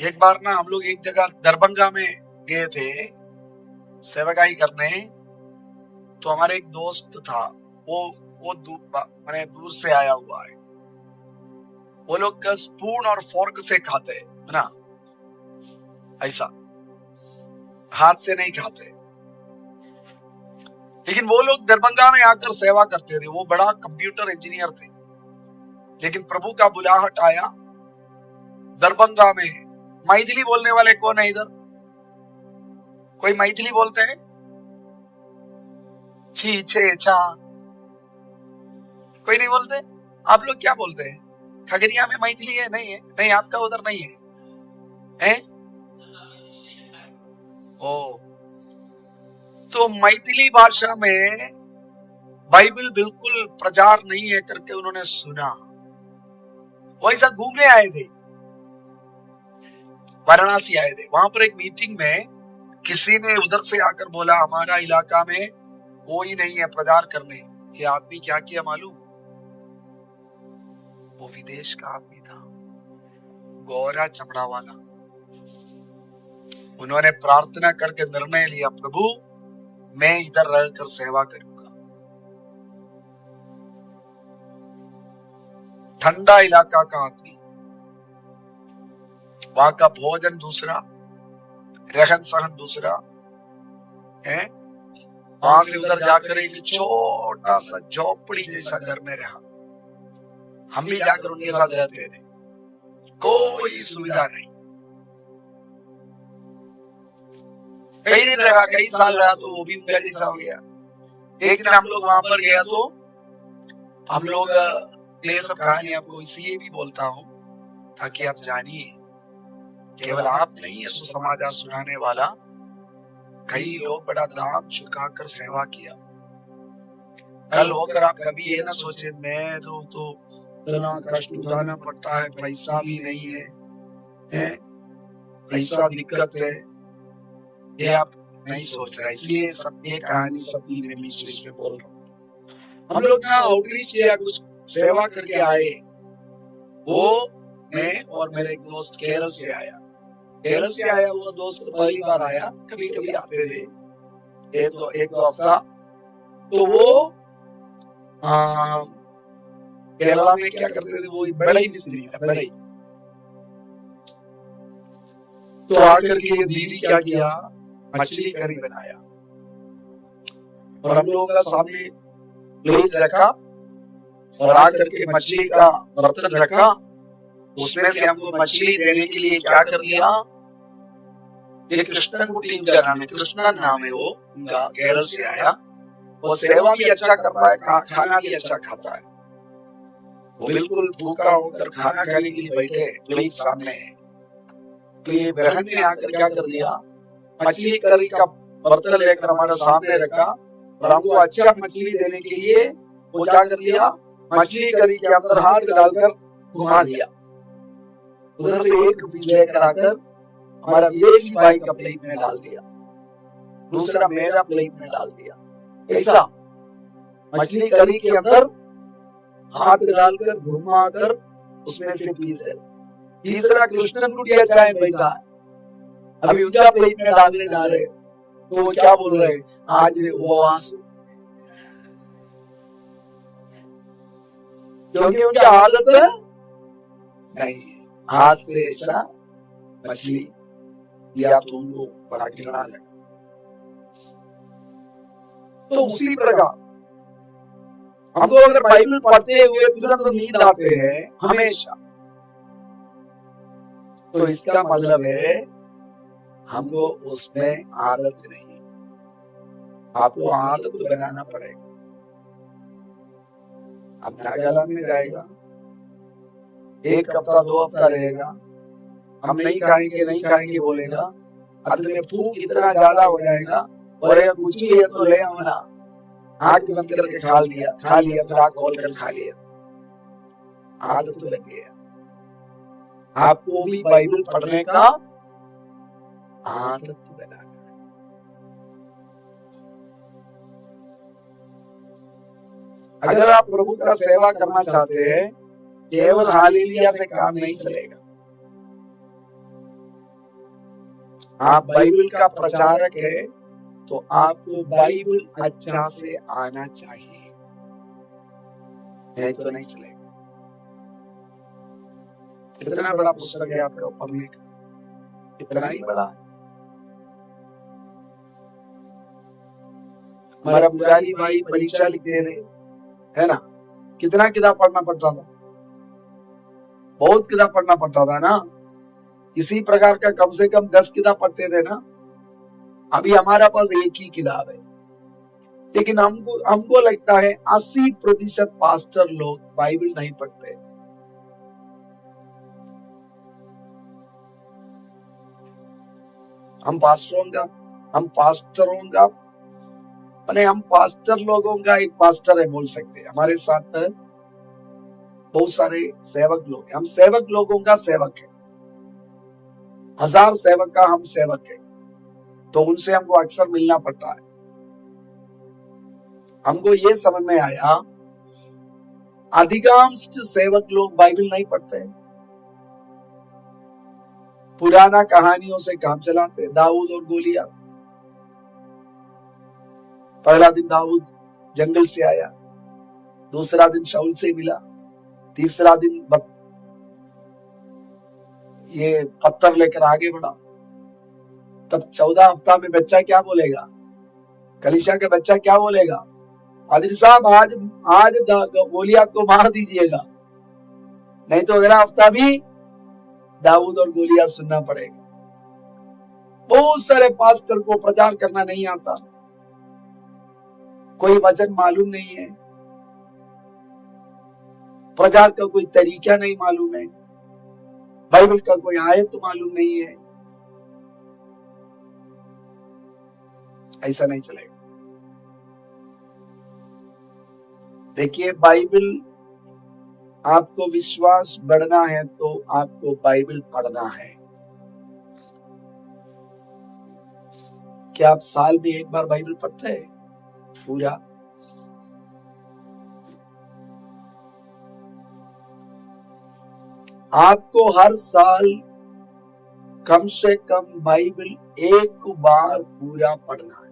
एक बार ना हम लोग एक जगह दरभंगा में गए थे सेवकाई करने। तो हमारे एक दोस्त था, वो मैंने दूर से आया हुआ है। वो लोग स्पून और फोर्क से खाते है ना, ऐसा हाथ से नहीं खाते। लेकिन वो लोग दरभंगा में आकर सेवा करते थे। वो बड़ा कंप्यूटर इंजीनियर थे। लेकिन प्रभु का बुलाहट आया दरभंगा में। मैथिली बोलने वाले कौन है इधर? कोई मैथिली बोलते हैं? छी छे छा कोई नहीं बोलते? आप लोग क्या बोलते हैं? खगड़िया में मैथिली है? नहीं है? नहीं, आपका उधर नहीं है, है? ओ, तो मैथिली भाषा में बाइबल बिल्कुल प्रचार नहीं है करके उन्होंने सुना। वैसा घूमने आए थे, वाराणसी आए थे। वहां पर एक मीटिंग में किसी ने उधर से आकर बोला, हमारा इलाका में कोई नहीं है प्रचार करने। ये आदमी क्या किया मालूम? वो विदेश का आदमी था, गोरा चमड़ा वाला। उन्होंने प्रार्थना करके निर्णय लिया, प्रभु मैं इधर रहकर सेवा करूंगा। ठंडा इलाका का आदमी, वहां का भोजन दूसरा, रहन सहन दूसरा है। वहां से उधर जाकर एक छोटा सा झोपड़ी जैसा घर में रहा। हम भी जाकर उनके साथ रहते थे। कोई सुविधा नहीं। कई दिन रहा, कई साल रहा, तो वो भी उनका जैसा हो गया। एक दिन हम लोग वहां पर गया तो हम लोग, मैं सब कहानी आपको इसलिए भी बोलता हूँ ताकि आप जानिए केवल आप नहीं है सुसमाचार सुनाने वाला। कई लोग बड़ा दाम चुकाकर सेवा किया। कल होकर आप कभी ये ना सोचे मैं तो इतना कष्ट उठाना पड़ता है, पैसा भी नहीं है, पैसा दिक्कत है, ये आप नहीं सोच रहे। इसलिए सब ये कहानी सब मैं बीच में बोल रहा हूँ। हम लोग ना आउटरीच किया, कुछ सेवा करके आए। वो मैं और मेरे एक दोस्त केरल से आया। वो दोस्त पहली बार आया, कभी कभी आते थे एक दो हफ्ता। तो वो केरला में क्या करते थे, वो बड़ई मिस्त्री था, बड़ई। तो आकर के ये दीदी क्या किया, मछली करी बनाया और हम लोगों का सामने प्लेट रखा और आकर के मछली का बर्तन रखा। उसमें से हमको मछली देने के लिए क्या कर दिया, ये कृष्णनकुटी उनका नाम है, कृष्णन नाम है वो उनका, केरल से आया। वो सेवा भी अच्छा करता है, खाना भी अच्छा खाता है। वो बिल्कुल भूखा होकर खाना खाने के लिए बैठे, प्लेट सामने है। तो ये बहन ने आकर क्या कर दिया, मछली करी का बर्तन लेकर हमारे सामने रखा और हमको अच्छा मछली देने के लिए वो क्या कर दिया, मछली करी के अंदर हाथ डालकर घुमा दिया। उधर से एक पीस लेकर आकर हमारा विदेशी भाई का प्लेट में डाल दिया, दूसरा मेरा प्लेट में डाल दिया। ऐसा मछली करी के अंदर हाथ डालकर घुमाकर उसमें से पीस है। तीसरा कृष्णनकुटी चाय बैठा है, अभी उनका प्लेट में डालने जा रहे, तो वो क्या बोल रहे, आज उपवास, क्योंकि उनकी आदत नहीं है हाथ से ऐसा मछली या तो उनको बड़ा घृणा लगा। तो उसी प्रकार हमको अगर बाइबल पढ़ते हुए तुरंत नींद आते हैं हमेशा, तो इसका मतलब है हमको उसमें आदत नहीं है। आपको आदत बनाना पड़ेगा। अब नागालैंड में जाएगा, एक हफ्ता दो हफ्ता रहेगा, हम नहीं खाएंगे बोलेगा, अंत में भूख इतना ज्यादा हो जाएगा, बोलेगा कुछ भी है तो ले आना, आंख बंद करके खा लिया तो आंख खोल कर खा लिया। आदत लग गया। आपको भी बाइबल पढ़ने का आदत बनाना। अगर आप प्रभु का सेवा करना चाहते हैं, केवल हालेलुया से काम नहीं चलेगा। आप बाइबल का प्रचारक है तो आपको बाइबल अच्छा से आना चाहिए, नहीं तो नहीं चलेगा। इतना बड़ा पुस्तक है आपको पढ़ने का, इतना ही बड़ा है। हमारा मुरारी भाई परीक्षा लिखते थे, है ना, कितना किताब पढ़ना पड़ता था, बहुत किताब पढ़ना पड़ता था ना। इसी प्रकार का कम से कम 10 किताब पढ़ते थे ना। अभी हमारा पास एक ही किताब है, लेकिन हमको लगता है 80% पास्टर लोग बाइबल नहीं पढ़ते। हम पास्टर लोगों का एक पास्टर है बोल सकते हैं। हमारे साथ बहुत सारे सेवक लोग हैं, हम सेवक लोगों का सेवक है, 1000 सेवक का हम सेवक है, तो उनसे हमको अक्सर मिलना पड़ता है। हमको ये समझ में आया अधिकांश सेवक लोग बाइबल नहीं पढ़ते हैं, पुराना कहानियों से काम चलाते। दाऊद और गोलियत, पहला दिन दाऊद जंगल से आया, दूसरा दिन शाऊल से मिला, तीसरा दिन ये पत्थर लेकर आगे बढ़ा। तब 14 हफ्ता में बच्चा क्या बोलेगा, कलीसिया का बच्चा क्या बोलेगा, पादरी साहब आज गोलियत को मार दीजिएगा, नहीं तो अगला हफ्ता भी दाऊद और गोलियत सुनना पड़ेगा। बहुत सारे पास्टर को प्रचार करना नहीं आता, कोई वचन मालूम नहीं है, प्रचार का कोई तरीका नहीं मालूम है, बाइबल का कोई आयत तो मालूम नहीं है। ऐसा नहीं चलेगा। देखिए, बाइबल, आपको विश्वास बढ़ना है तो आपको बाइबल पढ़ना है। क्या आप साल में एक बार बाइबल पढ़ते हैं पूरा? आपको हर साल कम से कम बाइबल एक बार पूरा पढ़ना है।